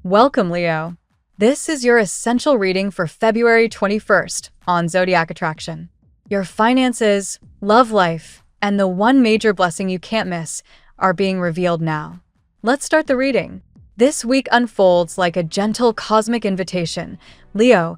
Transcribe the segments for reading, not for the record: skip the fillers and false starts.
Welcome, Leo. This is your essential reading for February 21st on Zodiac Attraction. Your finances, love life, and the one major blessing you can't miss are being revealed now. Let's start the reading. This week unfolds like a gentle cosmic invitation, Leo,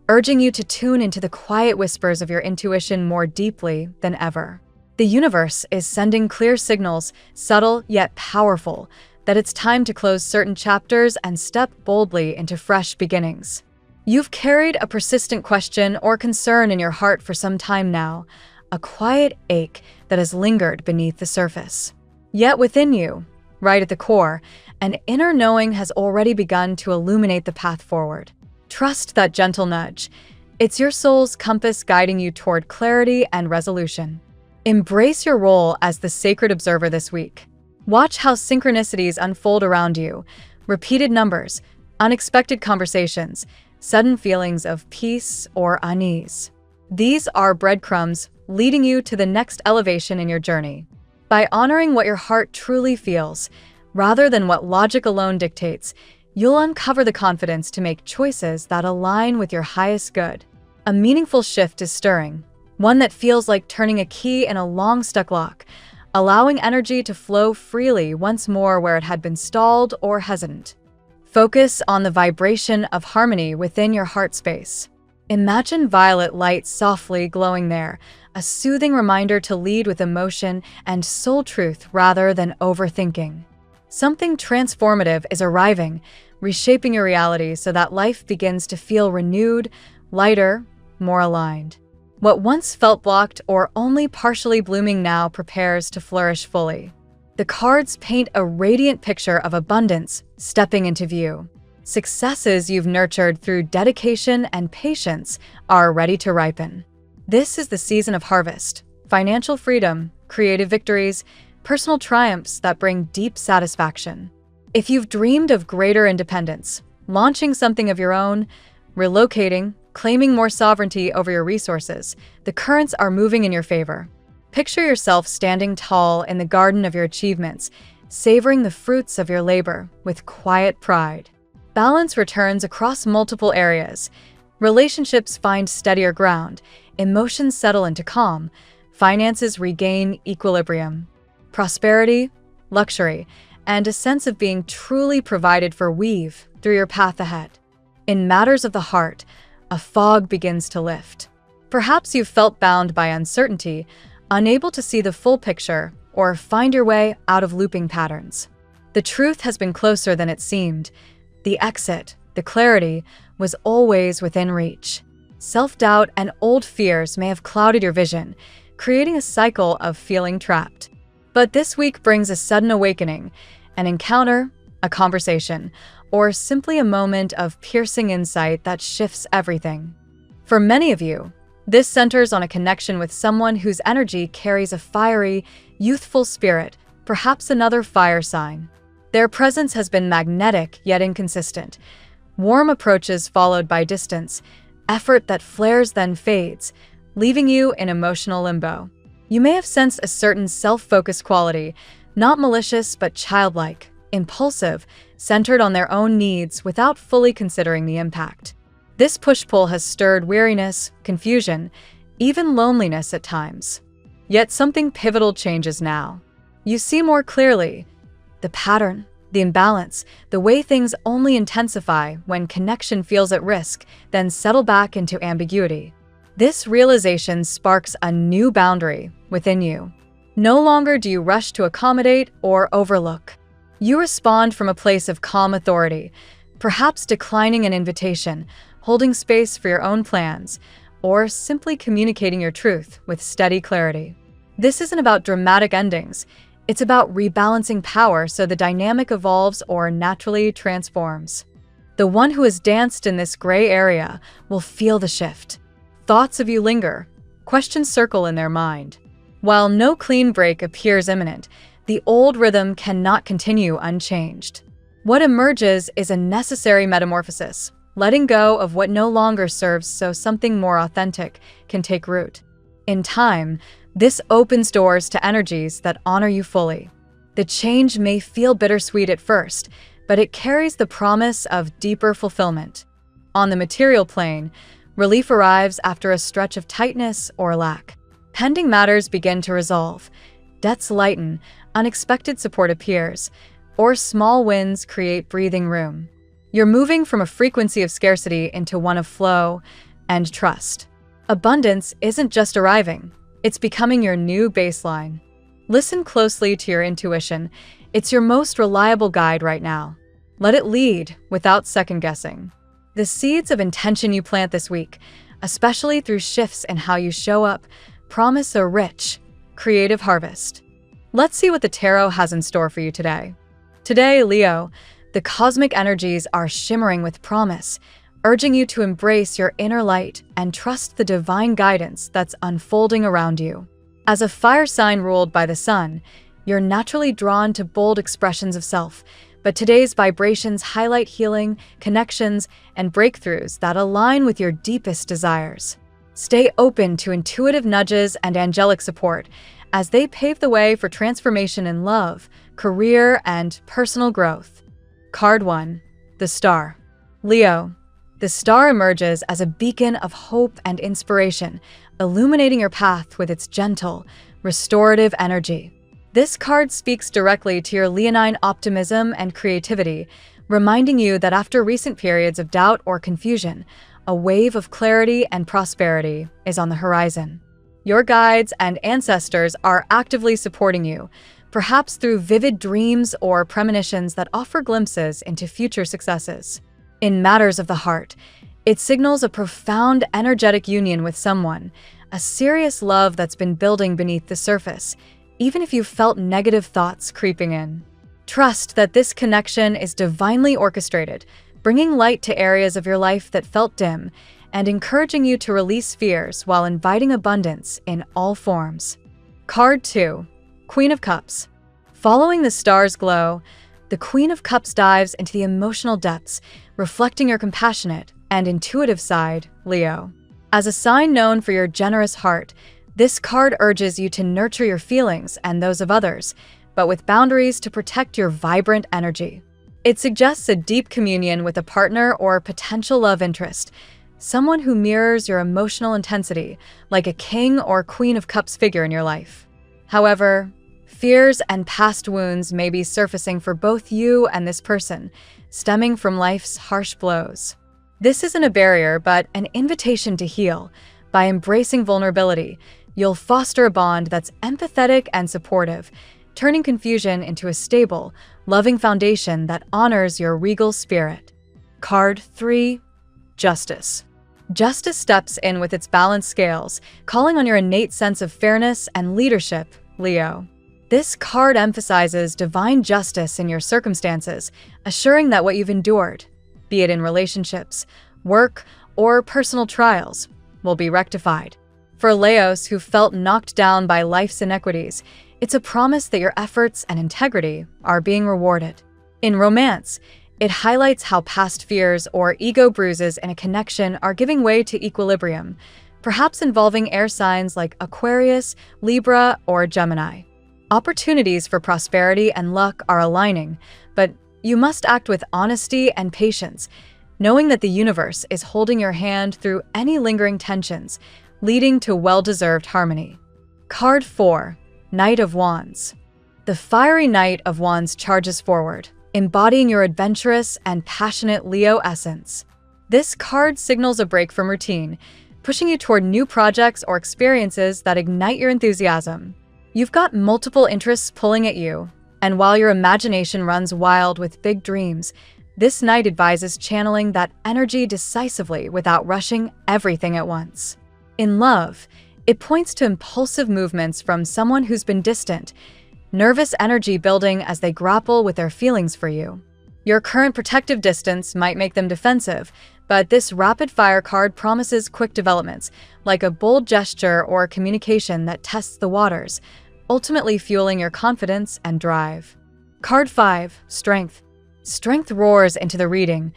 urging you to tune into the quiet whispers of your intuition more deeply than ever. The universe is sending clear signals, subtle yet powerful, that it's time to close certain chapters and step boldly into fresh beginnings. You've carried a persistent question or concern in your heart for some time now, a quiet ache that has lingered beneath the surface. Yet within you, right at the core, an inner knowing has already begun to illuminate the path forward. Trust that gentle nudge. It's your soul's compass guiding you toward clarity and resolution. Embrace your role as the sacred observer this week. Watch how synchronicities unfold around you, repeated numbers, unexpected conversations, sudden feelings of peace or unease. These are breadcrumbs leading you to the next elevation in your journey. By honoring what your heart truly feels, rather than what logic alone dictates, you'll uncover the confidence to make choices that align with your highest good. A meaningful shift is stirring, one that feels like turning a key in a long-stuck lock, allowing energy to flow freely once more where it had been stalled or hesitant. Focus on the vibration of harmony within your heart space. Imagine violet light softly glowing there, a soothing reminder to lead with emotion and soul truth rather than overthinking. Something transformative is arriving, reshaping your reality so that life begins to feel renewed, lighter, more aligned. What once felt blocked or only partially blooming now prepares to flourish fully. The cards paint a radiant picture of abundance stepping into view. Successes you've nurtured through dedication and patience are ready to ripen. This is the season of harvest, financial freedom, creative victories, personal triumphs that bring deep satisfaction. If you've dreamed of greater independence, launching something of your own, relocating, claiming more sovereignty over your resources, the currents are moving in your favor. Picture yourself standing tall in the garden of your achievements, savoring the fruits of your labor with quiet pride. Balance returns across multiple areas. Relationships find steadier ground, emotions settle into calm, finances regain equilibrium. Prosperity, luxury, and a sense of being truly provided for weave through your path ahead. In matters of the heart, a fog begins to lift. Perhaps you've felt bound by uncertainty, unable to see the full picture or find your way out of looping patterns. The truth has been closer than it seemed. The exit, the clarity, was always within reach. Self-doubt and old fears may have clouded your vision, creating a cycle of feeling trapped. But this week brings a sudden awakening, an encounter, a conversation, or simply a moment of piercing insight that shifts everything. For many of you, this centers on a connection with someone whose energy carries a fiery, youthful spirit, perhaps another fire sign. Their presence has been magnetic yet inconsistent. Warm approaches followed by distance, effort that flares then fades, leaving you in emotional limbo. You may have sensed a certain self-focused quality, not malicious but childlike, impulsive, centered on their own needs without fully considering the impact. This push-pull has stirred weariness, confusion, even loneliness at times. Yet something pivotal changes now. You see more clearly the pattern, the imbalance, the way things only intensify when connection feels at risk, then settle back into ambiguity. This realization sparks a new boundary within you. No longer do you rush to accommodate or overlook. You respond from a place of calm authority, perhaps declining an invitation, holding space for your own plans, or simply communicating your truth with steady clarity. This isn't about dramatic endings. It's about rebalancing power so the dynamic evolves or naturally transforms. The one who has danced in this gray area will feel the shift. Thoughts of you linger, questions circle in their mind. While no clean break appears imminent, the old rhythm cannot continue unchanged. What emerges is a necessary metamorphosis, letting go of what no longer serves so something more authentic can take root. In time, this opens doors to energies that honor you fully. The change may feel bittersweet at first, but it carries the promise of deeper fulfillment. On the material plane, relief arrives after a stretch of tightness or lack. Pending matters begin to resolve. Debts lighten, unexpected support appears, or small wins create breathing room. You're moving from a frequency of scarcity into one of flow and trust. Abundance isn't just arriving, it's becoming your new baseline. Listen closely to your intuition. It's your most reliable guide right now. Let it lead without second-guessing. The seeds of intention you plant this week, especially through shifts in how you show up, promise a rich, creative harvest. Let's see what the tarot has in store for you today. Today, Leo, the cosmic energies are shimmering with promise, urging you to embrace your inner light and trust the divine guidance that's unfolding around you. As a fire sign ruled by the sun, you're naturally drawn to bold expressions of self, but today's vibrations highlight healing, connections, and breakthroughs that align with your deepest desires. Stay open to intuitive nudges and angelic support as they pave the way for transformation in love, career, and personal growth. Card 1. The Star. Leo, the star emerges as a beacon of hope and inspiration, illuminating your path with its gentle, restorative energy. This card speaks directly to your leonine optimism and creativity, reminding you that after recent periods of doubt or confusion, a wave of clarity and prosperity is on the horizon. Your guides and ancestors are actively supporting you, perhaps through vivid dreams or premonitions that offer glimpses into future successes. In matters of the heart, it signals a profound energetic union with someone, a serious love that's been building beneath the surface, even if you've felt negative thoughts creeping in. Trust that this connection is divinely orchestrated, bringing light to areas of your life that felt dim and encouraging you to release fears while inviting abundance in all forms. Card 2. Queen of Cups. Following the star's glow, the Queen of Cups dives into the emotional depths, reflecting your compassionate and intuitive side, Leo. As a sign known for your generous heart, this card urges you to nurture your feelings and those of others, but with boundaries to protect your vibrant energy. It suggests a deep communion with a partner or potential love interest, someone who mirrors your emotional intensity, like a king or queen of cups figure in your life. However, fears and past wounds may be surfacing for both you and this person, stemming from life's harsh blows. This isn't a barrier, but an invitation to heal. By embracing vulnerability, you'll foster a bond that's empathetic and supportive, turning confusion into a stable, loving foundation that honors your regal spirit. Card 3. Justice. Justice steps in with its balanced scales, calling on your innate sense of fairness and leadership, Leo. This card emphasizes divine justice in your circumstances, assuring that what you've endured, be it in relationships, work, or personal trials, will be rectified. For Leos who felt knocked down by life's inequities, it's a promise that your efforts and integrity are being rewarded. In romance, it highlights how past fears or ego bruises in a connection are giving way to equilibrium, perhaps involving air signs like Aquarius, Libra, or Gemini. Opportunities for prosperity and luck are aligning, but you must act with honesty and patience, knowing that the universe is holding your hand through any lingering tensions, leading to well-deserved harmony. Card 4. Knight of Wands. The fiery Knight of Wands charges forward, embodying your adventurous and passionate Leo essence. This card signals a break from routine, pushing you toward new projects or experiences that ignite your enthusiasm. You've got multiple interests pulling at you, and while your imagination runs wild with big dreams, this Knight advises channeling that energy decisively without rushing everything at once. In love, it points to impulsive movements from someone who's been distant, nervous energy building as they grapple with their feelings for you. Your current protective distance might make them defensive, but this rapid-fire card promises quick developments, like a bold gesture or communication that tests the waters, ultimately fueling your confidence and drive. Card 5. Strength. Strength roars into the reading,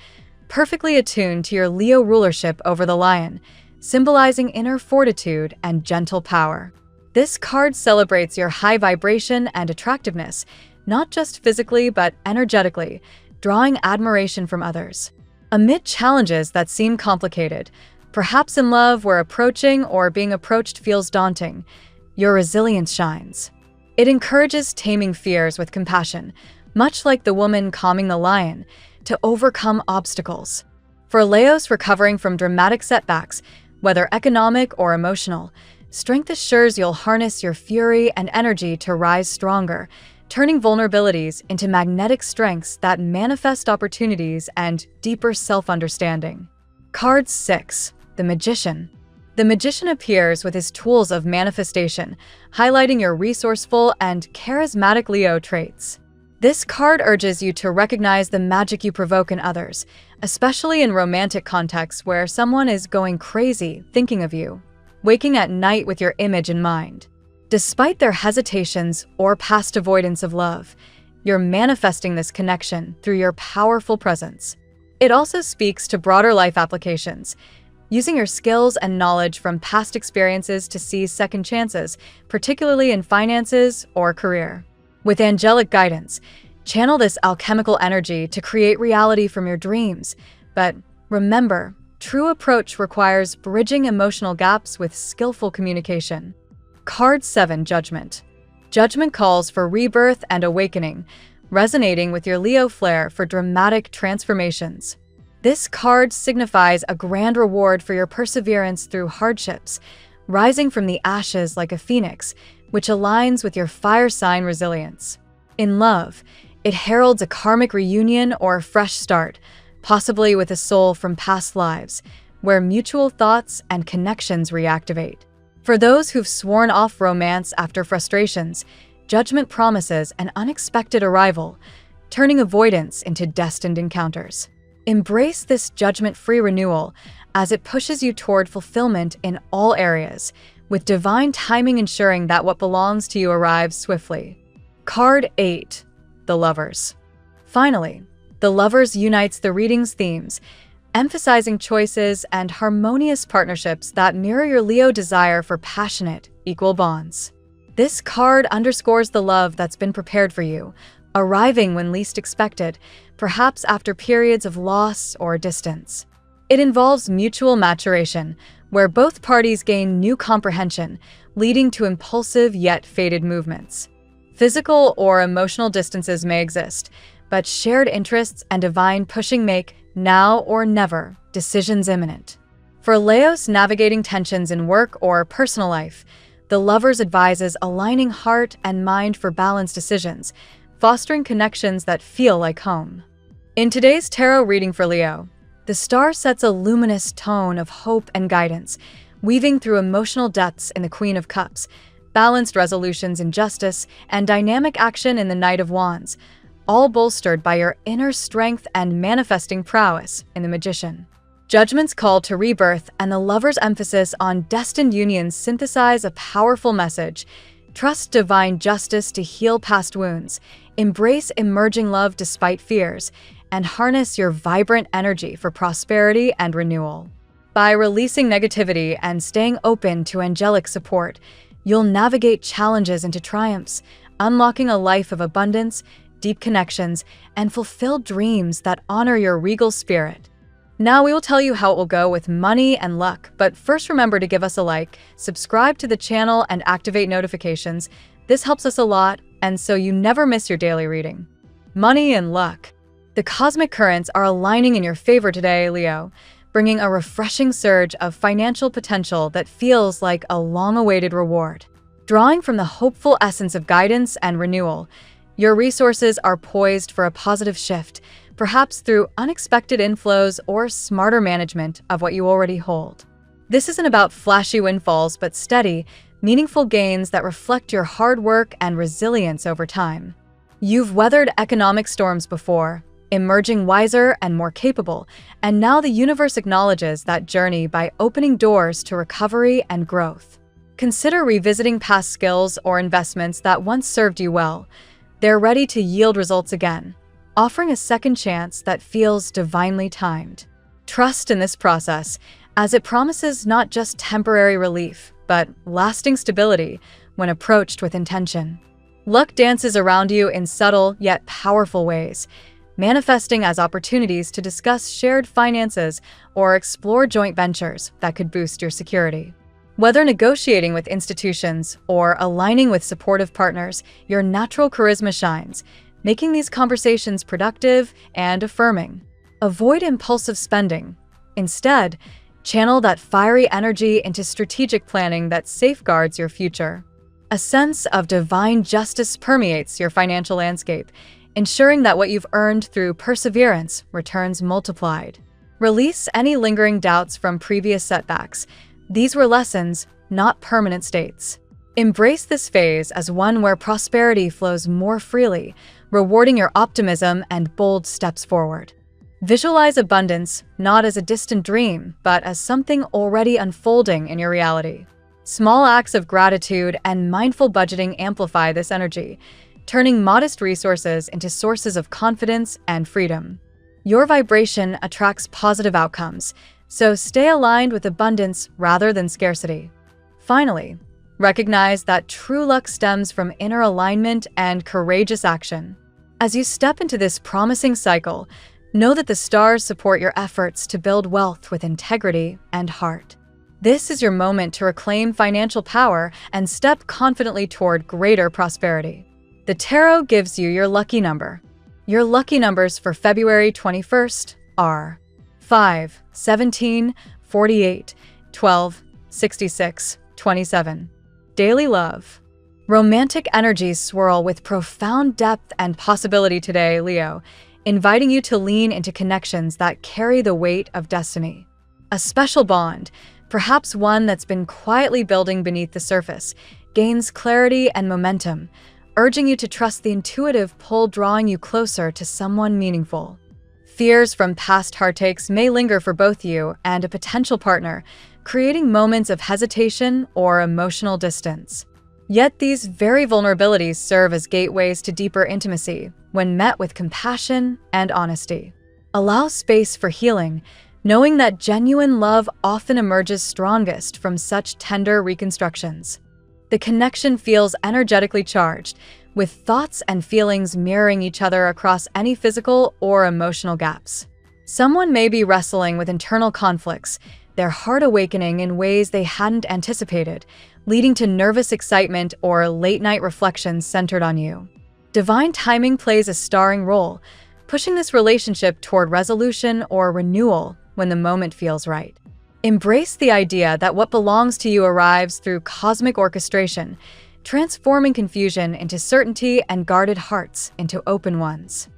perfectly attuned to your Leo rulership over the lion, symbolizing inner fortitude and gentle power. This card celebrates your high vibration and attractiveness, not just physically but energetically, drawing admiration from others. Amid challenges that seem complicated, perhaps in love where approaching or being approached feels daunting, your resilience shines. It encourages taming fears with compassion, much like the woman calming the lion, to overcome obstacles. For Leos recovering from dramatic setbacks, whether economic or emotional, strength assures you'll harness your fury and energy to rise stronger, turning vulnerabilities into magnetic strengths that manifest opportunities and deeper self-understanding. Card 6. The Magician. The Magician appears with his tools of manifestation, highlighting your resourceful and charismatic Leo traits. This card urges you to recognize the magic you provoke in others, especially in romantic contexts where someone is going crazy thinking of you, waking at night with your image in mind. Despite their hesitations or past avoidance of love, you're manifesting this connection through your powerful presence. It also speaks to broader life applications, using your skills and knowledge from past experiences to seize second chances, particularly in finances or career. With angelic guidance, channel this alchemical energy to create reality from your dreams. But remember, true approach requires bridging emotional gaps with skillful communication. Card 7. Judgment. Judgment calls for rebirth and awakening, resonating with your Leo flair for dramatic transformations. This card signifies a grand reward for your perseverance through hardships, rising from the ashes like a phoenix, which aligns with your fire sign resilience. In love, it heralds a karmic reunion or a fresh start, possibly with a soul from past lives, where mutual thoughts and connections reactivate. For those who've sworn off romance after frustrations, Judgment promises an unexpected arrival, turning avoidance into destined encounters. Embrace this judgment-free renewal as it pushes you toward fulfillment in all areas, with divine timing ensuring that what belongs to you arrives swiftly. Card 8. The Lovers. Finally, the Lovers unites the reading's themes, emphasizing choices and harmonious partnerships that mirror your Leo desire for passionate, equal bonds. This card underscores the love that's been prepared for you, arriving when least expected, perhaps after periods of loss or distance. It involves mutual maturation, where both parties gain new comprehension, leading to impulsive yet fated movements. Physical or emotional distances may exist, but shared interests and divine pushing make now or never decisions imminent. For Leos navigating tensions in work or personal life, the Lovers advises aligning heart and mind for balanced decisions, fostering connections that feel like home. In today's tarot reading for Leo, the star sets a luminous tone of hope and guidance, weaving through emotional depths in the Queen of Cups, balanced resolutions in justice, and dynamic action in the Knight of Wands, all bolstered by your inner strength and manifesting prowess in the Magician. Judgment's call to rebirth and the Lover's emphasis on destined unions synthesize a powerful message. Trust divine justice to heal past wounds, embrace emerging love despite fears, and harness your vibrant energy for prosperity and renewal. By releasing negativity and staying open to angelic support, you'll navigate challenges into triumphs, unlocking a life of abundance, deep connections, and fulfilled dreams that honor your regal spirit. Now we will tell you how it will go with money and luck, but first remember to give us a like, subscribe to the channel, and activate notifications. This helps us a lot, and so you never miss your daily reading. Money and luck. The cosmic currents are aligning in your favor today, Leo, bringing a refreshing surge of financial potential that feels like a long-awaited reward. Drawing from the hopeful essence of guidance and renewal, your resources are poised for a positive shift, perhaps through unexpected inflows or smarter management of what you already hold. This isn't about flashy windfalls, but steady, meaningful gains that reflect your hard work and resilience over time. You've weathered economic storms before, emerging wiser and more capable, and now the universe acknowledges that journey by opening doors to recovery and growth. Consider revisiting past skills or investments that once served you well. They're ready to yield results again, offering a second chance that feels divinely timed. Trust in this process, as it promises not just temporary relief, but lasting stability when approached with intention. Luck dances around you in subtle yet powerful ways, manifesting as opportunities to discuss shared finances or explore joint ventures that could boost your security. Whether negotiating with institutions or aligning with supportive partners, your natural charisma shines, making these conversations productive and affirming. Avoid impulsive spending. Instead, channel that fiery energy into strategic planning that safeguards your future. A sense of divine justice permeates your financial landscape, ensuring that what you've earned through perseverance returns multiplied. Release any lingering doubts from previous setbacks. These were lessons, not permanent states. Embrace this phase as one where prosperity flows more freely, rewarding your optimism and bold steps forward. Visualize abundance not as a distant dream, but as something already unfolding in your reality. Small acts of gratitude and mindful budgeting amplify this energy, turning modest resources into sources of confidence and freedom. Your vibration attracts positive outcomes, so stay aligned with abundance rather than scarcity. Finally, recognize that true luck stems from inner alignment and courageous action. As you step into this promising cycle, know that the stars support your efforts to build wealth with integrity and heart. This is your moment to reclaim financial power and step confidently toward greater prosperity. The tarot gives you your lucky number. Your lucky numbers for February 21st are 5, 17, 48, 12, 66, 27. Daily love. Romantic energies swirl with profound depth and possibility today, Leo, inviting you to lean into connections that carry the weight of destiny. A special bond, perhaps one that's been quietly building beneath the surface, gains clarity and momentum, urging you to trust the intuitive pull drawing you closer to someone meaningful. Fears from past heartaches may linger for both you and a potential partner, creating moments of hesitation or emotional distance. Yet these very vulnerabilities serve as gateways to deeper intimacy when met with compassion and honesty. Allow space for healing, knowing that genuine love often emerges strongest from such tender reconstructions. The connection feels energetically charged, with thoughts and feelings mirroring each other across any physical or emotional gaps. Someone may be wrestling with internal conflicts, their heart awakening in ways they hadn't anticipated, leading to nervous excitement or late-night reflections centered on you. Divine timing plays a starring role, pushing this relationship toward resolution or renewal when the moment feels right. Embrace the idea that what belongs to you arrives through cosmic orchestration, transforming confusion into certainty and guarded hearts into open ones.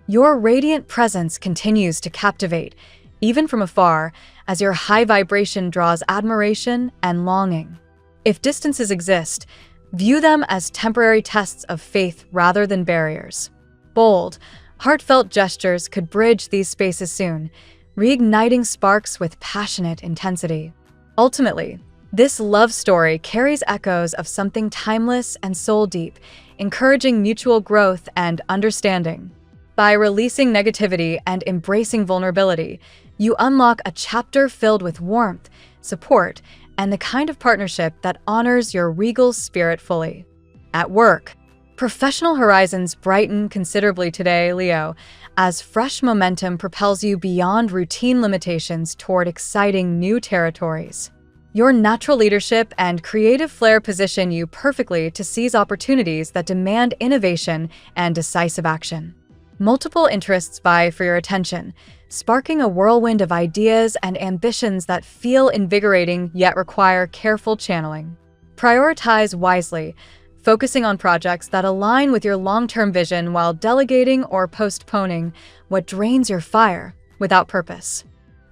Your radiant presence continues to captivate, even from afar, as your high vibration draws admiration and longing. If distances exist, view them as temporary tests of faith rather than barriers. Bold, heartfelt gestures could bridge these spaces soon, reigniting sparks with passionate intensity. Ultimately, this love story carries echoes of something timeless and soul-deep, encouraging mutual growth and understanding. By releasing negativity and embracing vulnerability, you unlock a chapter filled with warmth, support, and the kind of partnership that honors your regal spirit fully. At work, professional horizons brighten considerably today, Leo, as fresh momentum propels you beyond routine limitations toward exciting new territories. Your natural leadership and creative flair position you perfectly to seize opportunities that demand innovation and decisive action. Multiple interests vie for your attention, sparking a whirlwind of ideas and ambitions that feel invigorating yet require careful channeling. Prioritize wisely, focusing on projects that align with your long-term vision while delegating or postponing what drains your fire without purpose.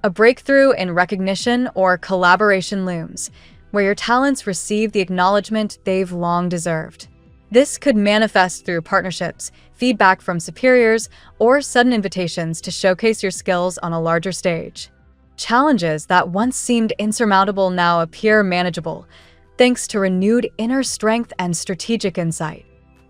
A breakthrough in recognition or collaboration looms, where your talents receive the acknowledgement they've long deserved. This could manifest through partnerships, feedback from superiors, or sudden invitations to showcase your skills on a larger stage. Challenges that once seemed insurmountable now appear manageable, thanks to renewed inner strength and strategic insight.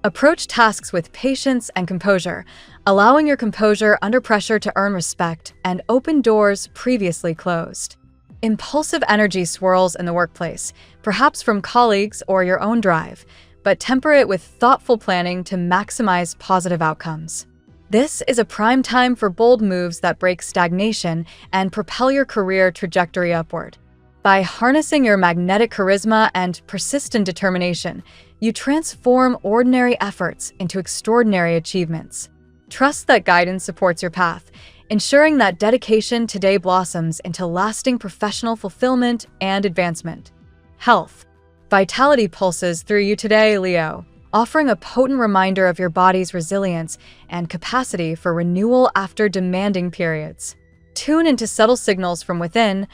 Approach tasks with patience and composure, allowing your composure under pressure to earn respect and open doors previously closed. Impulsive energy swirls in the workplace, perhaps from colleagues or your own drive, but temper it with thoughtful planning to maximize positive outcomes. This is a prime time for bold moves that break stagnation and propel your career trajectory upward. By harnessing your magnetic charisma and persistent determination, you transform ordinary efforts into extraordinary achievements. Trust that guidance supports your path, ensuring that dedication today blossoms into lasting professional fulfillment and advancement. Health. Vitality pulses through you today, Leo, offering a potent reminder of your body's resilience and capacity for renewal after demanding periods. Tune into subtle signals from within,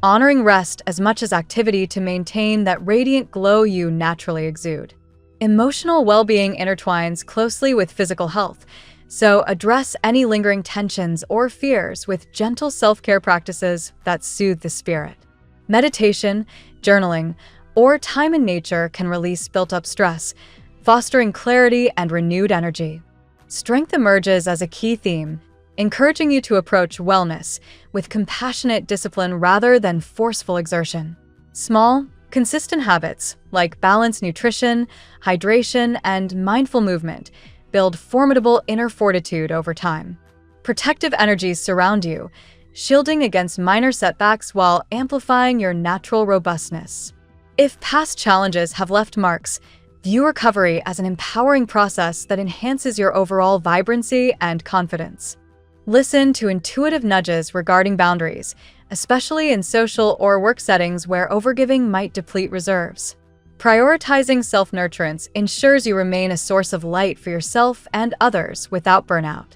honoring rest as much as activity to maintain that radiant glow you naturally exude. Emotional well-being intertwines closely with physical health, so address any lingering tensions or fears with gentle self-care practices that soothe the spirit. Meditation, journaling, or time in nature can release built-up stress, fostering clarity and renewed energy. Strength emerges as a key theme, encouraging you to approach wellness with compassionate discipline rather than forceful exertion. Small, consistent habits like balanced nutrition, hydration, and mindful movement build formidable inner fortitude over time. Protective energies surround you, shielding against minor setbacks while amplifying your natural robustness. If past challenges have left marks, view recovery as an empowering process that enhances your overall vibrancy and confidence. Listen to intuitive nudges regarding boundaries, especially in social or work settings where overgiving might deplete reserves. Prioritizing self-nurturance ensures you remain a source of light for yourself and others without burnout.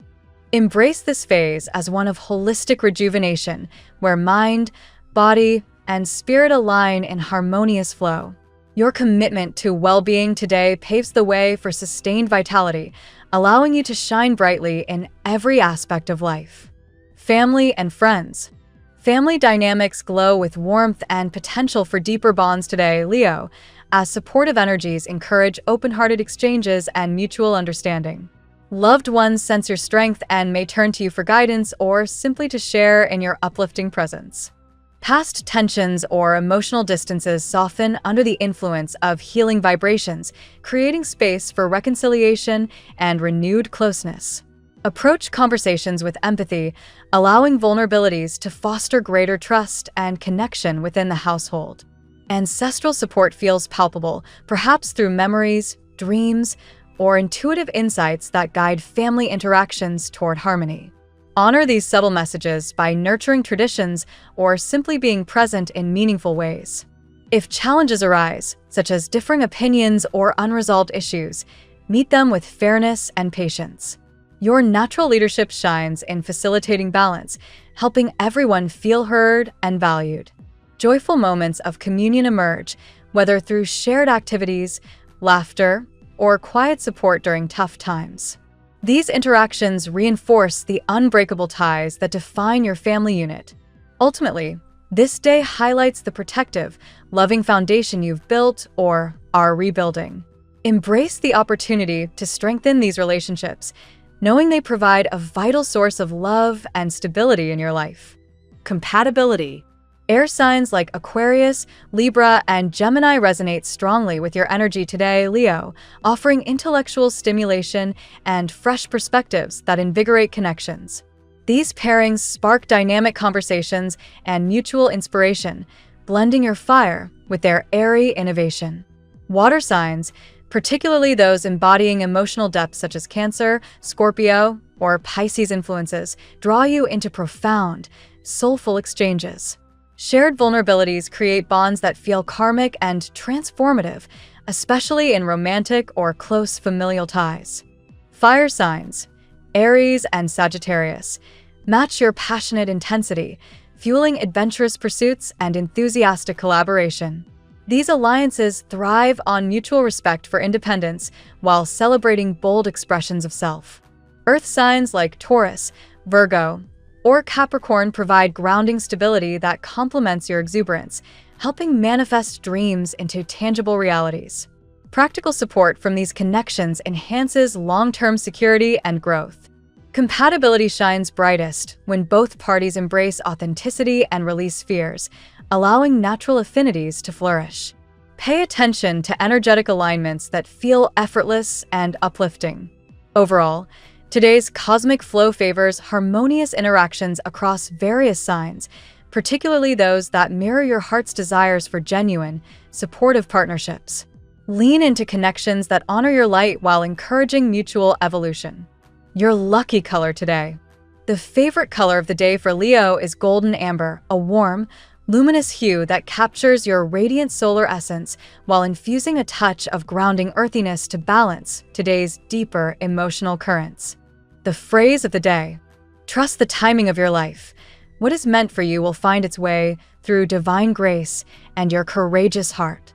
Embrace this phase as one of holistic rejuvenation, where mind, body, and spirit align in harmonious flow. Your commitment to well-being today paves the way for sustained vitality, allowing you to shine brightly in every aspect of life. Family and friends. Family dynamics glow with warmth and potential for deeper bonds today, Leo, as supportive energies encourage open-hearted exchanges and mutual understanding. Loved ones sense your strength and may turn to you for guidance or simply to share in your uplifting presence. Past tensions or emotional distances soften under the influence of healing vibrations, creating space for reconciliation and renewed closeness. Approach conversations with empathy, allowing vulnerabilities to foster greater trust and connection within the household. Ancestral support feels palpable, perhaps through memories, dreams, or intuitive insights that guide family interactions toward harmony. Honor these subtle messages by nurturing traditions or simply being present in meaningful ways. If challenges arise, such as differing opinions or unresolved issues, meet them with fairness and patience. Your natural leadership shines in facilitating balance, helping everyone feel heard and valued. Joyful moments of communion emerge, whether through shared activities, laughter, or quiet support during tough times. These interactions reinforce the unbreakable ties that define your family unit. Ultimately, this day highlights the protective, loving foundation you've built or are rebuilding. Embrace the opportunity to strengthen these relationships, knowing they provide a vital source of love and stability in your life. Compatibility. Air signs like Aquarius, Libra, and Gemini resonate strongly with your energy today, Leo, offering intellectual stimulation and fresh perspectives that invigorate connections. These pairings spark dynamic conversations and mutual inspiration, blending your fire with their airy innovation. Water signs, particularly those embodying emotional depth such as Cancer, Scorpio, or Pisces influences, draw you into profound, soulful exchanges. Shared vulnerabilities create bonds that feel karmic and transformative, especially in romantic or close familial ties. Fire signs, Aries and Sagittarius, match your passionate intensity, fueling adventurous pursuits and enthusiastic collaboration. These alliances thrive on mutual respect for independence while celebrating bold expressions of self. Earth signs like Taurus, Virgo, or Capricorn provide grounding stability that complements your exuberance, helping manifest dreams into tangible realities. Practical support from these connections enhances long-term security and growth. Compatibility shines brightest when both parties embrace authenticity and release fears, allowing natural affinities to flourish. Pay attention to energetic alignments that feel effortless and uplifting. Overall, Today's cosmic flow favors harmonious interactions across various signs, particularly those that mirror your heart's desires for genuine, supportive partnerships. Lean into connections that honor your light while encouraging mutual evolution. Your lucky color today. The favorite color of the day for Leo is golden amber, a warm, luminous hue that captures your radiant solar essence while infusing a touch of grounding earthiness to balance today's deeper emotional currents. The phrase of the day: trust the timing of your life. What is meant for you will find its way through divine grace and your courageous heart.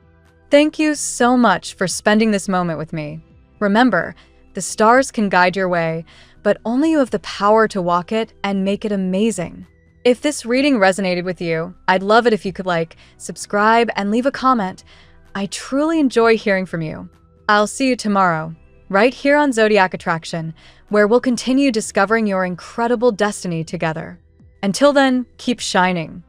Thank you so much for spending this moment with me. Remember, the stars can guide your way, but only you have the power to walk it and make it amazing. If this reading resonated with you, I'd love it if you could subscribe, and leave a comment. I truly enjoy hearing from you. I'll see you tomorrow, right here on Zodiac Attraction, where we'll continue discovering your incredible destiny together. Until then, keep shining.